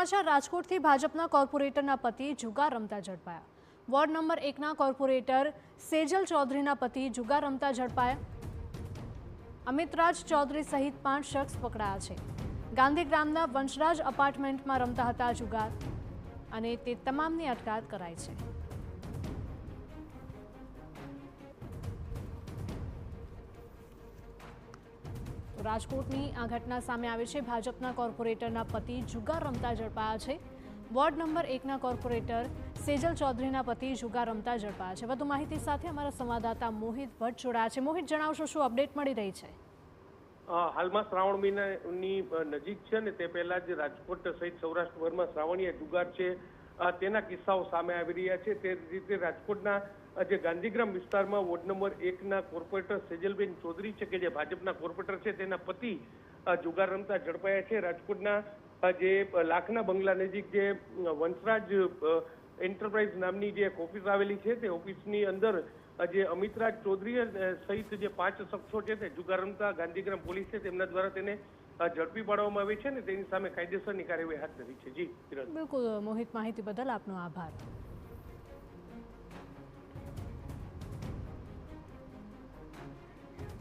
સમાચાર રાજકોટથી ભાજપના કોર્પોરેટરના પતિ જુગાર રમતા ઝડપાયા। વોર્ડ નંબર 1ના કોર્પોરેટર સેજલ ચૌધરીના પતિ જુગાર રમતા ઝડપાયા। અમિતરાજ ચૌધરી સહિત 5 શખ્સ પકડાયા છે। ગાંધીગ્રામના વંશરાજ અપાર્ટમેન્ટમાં રમતા હતા જુગાર અને તે તમામની અટકાયત કરાઈ છે। રાજકોટની આ ઘટના સામે આવી છે। ભાજપના કોર્પોરેટરના પતિ જુગાર રમતા ઝડપાયા છે। વોર્ડ નંબર 1ના કોર્પોરેટર સેજલ ચૌધરીના પતિ જુગાર રમતા ઝડપાયા છે। વધુ માહિતી સાથે અમારા સંવાદદાતા મોહિત ભટ્ટ જોડાયા છે। મોહિત, જણાવશો શું અપડેટ મળી રહી છે? હાલમાં શ્રાવણ મહિનાની નજીક છે ને તે પહેલા જ રાજકોટ સહિત સૌરાષ્ટ્રભરમાં શ્રાવણીય જુગાર છે તેના કિસ્સાઓ સામે આવી રહ્યા છે। તે રીતે રાજકોટના જે ગાંધીગ્રામ વિસ્તારમાં વોર્ડ નંબર 1ના કોર્પોરેટર સેજલબેન ચૌધરી છે કે જે ભાજપના કોર્પોરેટર છે તેના પતિ જુગાર રમતા ઝડપાયા છે। રાજકોટના જે લાખના બંગલા નજીક જે વંશરાજ એન્ટરપ્રાઇઝ નામની જે ઓફિસ આવેલી છે તે ઓફિસની અંદર જે અમિતરાજ ચૌધરી સહિત જે 5 શખ્સો છે તે જુગાર રમતા ગાંધીગ્રામ પોલીસ છે તેમના દ્વારા તેને ઝડપી પાડવામાં આવી છે ને તેની સામે કાયદેસરની કાર્યવાહી હાથ ધરી છે। જી બિલકુલ મોહિત, માહિતી બદલ આપનો આભાર।